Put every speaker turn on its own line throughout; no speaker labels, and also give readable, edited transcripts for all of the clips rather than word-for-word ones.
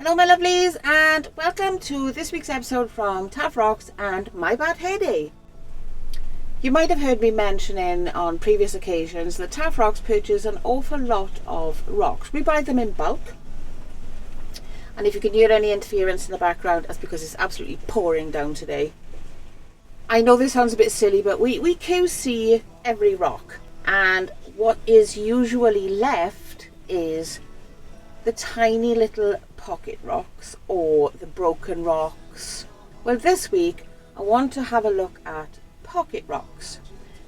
Hello my lovelies, and welcome to this week's episode from Taff Rocks and My Bad Hair Day. You might have heard me mentioning on previous occasions that Taff Rocks purchase an awful lot of rocks. We buy them in bulk, and if you can hear any interference in the background, that's because it's absolutely pouring down today. I know this sounds a bit silly, but we QC every rock, and what is usually left is the tiny little pocket rocks or the broken rocks. Well, this week I want to have a look at pocket rocks.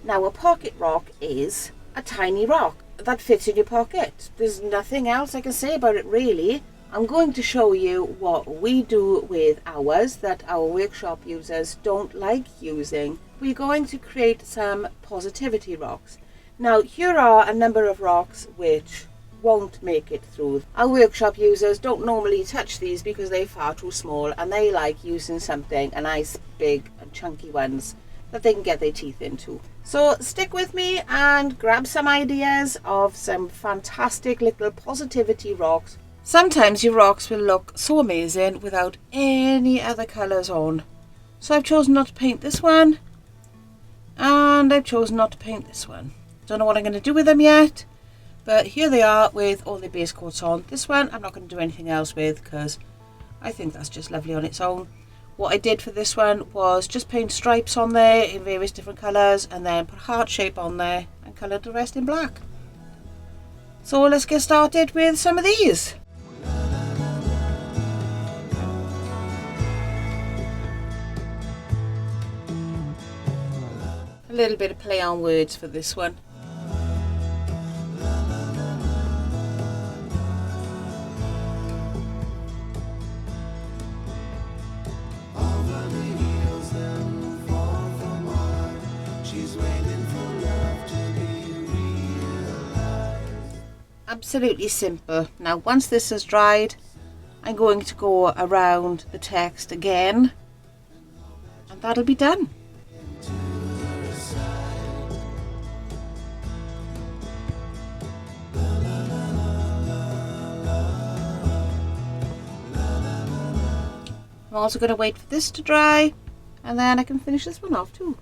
Now, a pocket rock is a tiny rock that fits in your pocket. There's nothing else I can say about it really. I'm going to show you what we do with ours that our workshop users don't like using. We're going to create some positivity rocks. Now, here are a number of rocks which won't make it through. Our workshop users don't normally touch these because they're far too small, and they like using something, a nice big and chunky ones that they can get their teeth into. So stick with me and grab some ideas of some fantastic little positivity rocks. Sometimes your rocks will look so amazing without any other colours on. So I've chosen not to paint this one, and I've chosen not to paint this one. Don't know what I'm going to do with them yet. But here they are with all the base coats on. This one I'm not going to do anything else with because I think that's just lovely on its own. What I did for this one was just paint stripes on there in various different colours and then put heart shape on there and coloured the rest in black. So let's get started with some of these. A little bit of play on words for this one. Absolutely simple. Now, once this has dried, I'm going to go around the text again, and that'll be done. I'm also going to wait for this to dry, and then I can finish this one off too.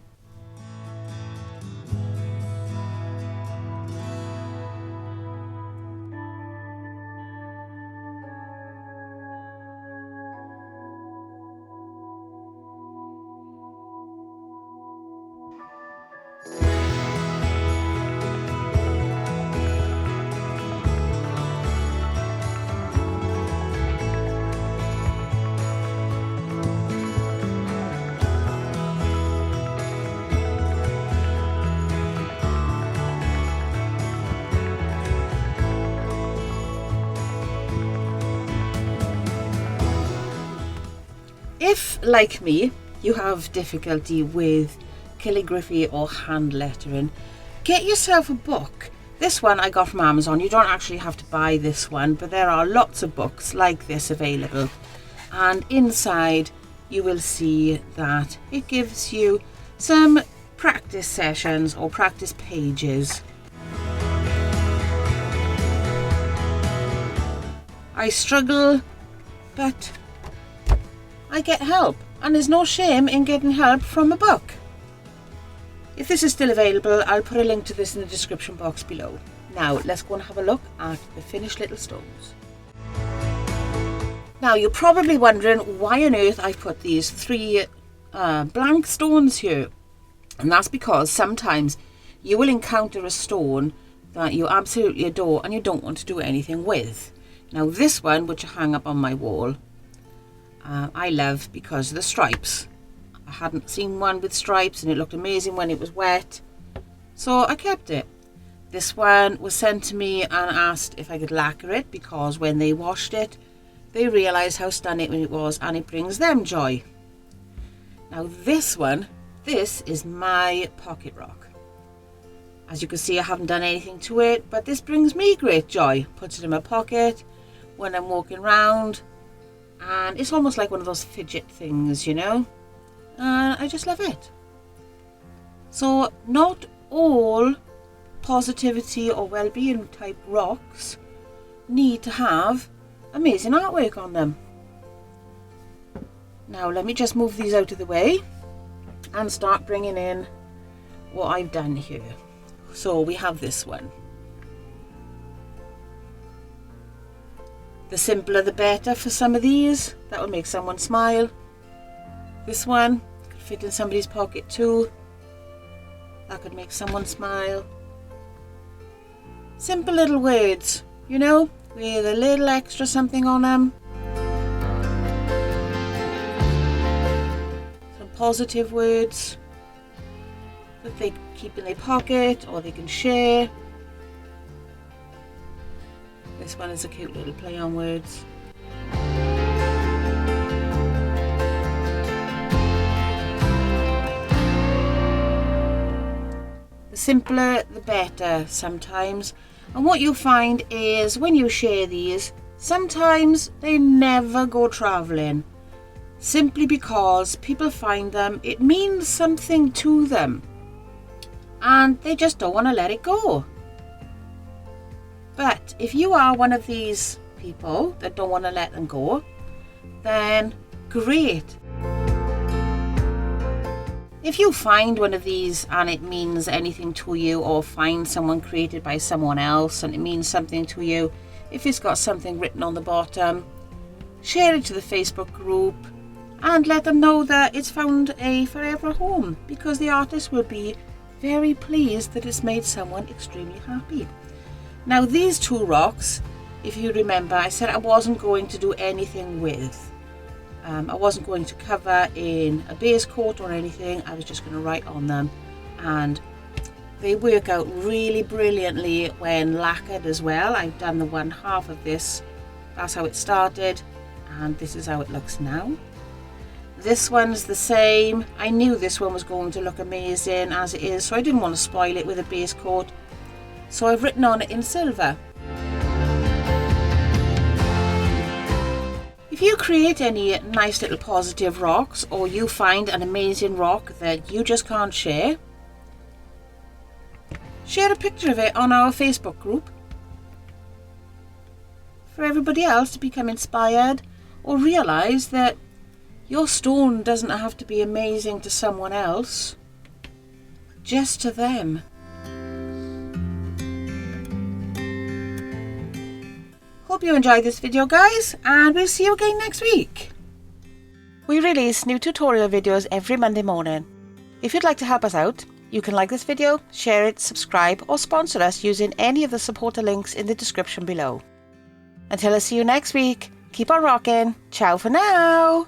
If, like me, you have difficulty with calligraphy or hand lettering, get yourself a book. This one I got from Amazon. You don't actually have to buy this one, but there are lots of books like this available. And inside you will see that it gives you some practice sessions or practice pages. I struggle, but I get help, and there's no shame in getting help from a book. If this is still available, I'll put a link to this in the description box below. Now let's go and have a look at the finished little stones. Now you're probably wondering why on earth I've put these three blank stones here, and that's because sometimes you will encounter a stone that you absolutely adore and you don't want to do anything with. Now this one, which I hang up on my wall, I love because of the stripes. I hadn't seen one with stripes and it looked amazing when it was wet, so I kept it. This one was sent to me and asked if I could lacquer it because when they washed it they realised how stunning it was and it brings them joy. Now this one, this is my pocket rock. As you can see, I haven't done anything to it, but this brings me great joy. Puts it in my pocket when I'm walking around, and it's almost like one of those fidget things, you know, and I just love it. So not all positivity or well-being type rocks need to have amazing artwork on them. Now let me just move these out of the way and start bringing in what I've done here. So we have this one. The simpler the better for some of these. That will make someone smile. This one could fit in somebody's pocket too. That could make someone smile. Simple little words, you know, with a little extra something on them. Some positive words that they keep in their pocket or they can share. This one is a cute little play on words. The simpler the better sometimes. And what you'll find is when you share these, sometimes they never go travelling. Simply because people find them, it means something to them. And they just don't want to let it go. But if you are one of these people that don't want to let them go, then great. If you find one of these and it means anything to you, or find someone created by someone else and it means something to you, if it's got something written on the bottom, share it to the Facebook group and let them know that it's found a forever home, because the artist will be very pleased that it's made someone extremely happy. Now these two rocks, if you remember, I said I wasn't going to do anything with. I wasn't going to cover in a base coat or anything. I was just going to write on them, and they work out really brilliantly when lacquered as well. I've done the one half of this. That's how it started, and this is how it looks now. This one's the same. I knew this one was going to look amazing as it is, so I didn't want to spoil it with a base coat. So I've written on it in silver. If you create any nice little positive rocks, or you find an amazing rock that you just can't share a picture of it on our Facebook group for everybody else to become inspired, or realise that your stone doesn't have to be amazing to someone else, just to them. Hope you enjoyed this video, guys, and we'll see you again next week. We release new tutorial videos every Monday morning. If you'd like to help us out, you can like this video, share it, subscribe, or sponsor us using any of the supporter links in the description below. Until I see you next week, keep on rocking. Ciao for now.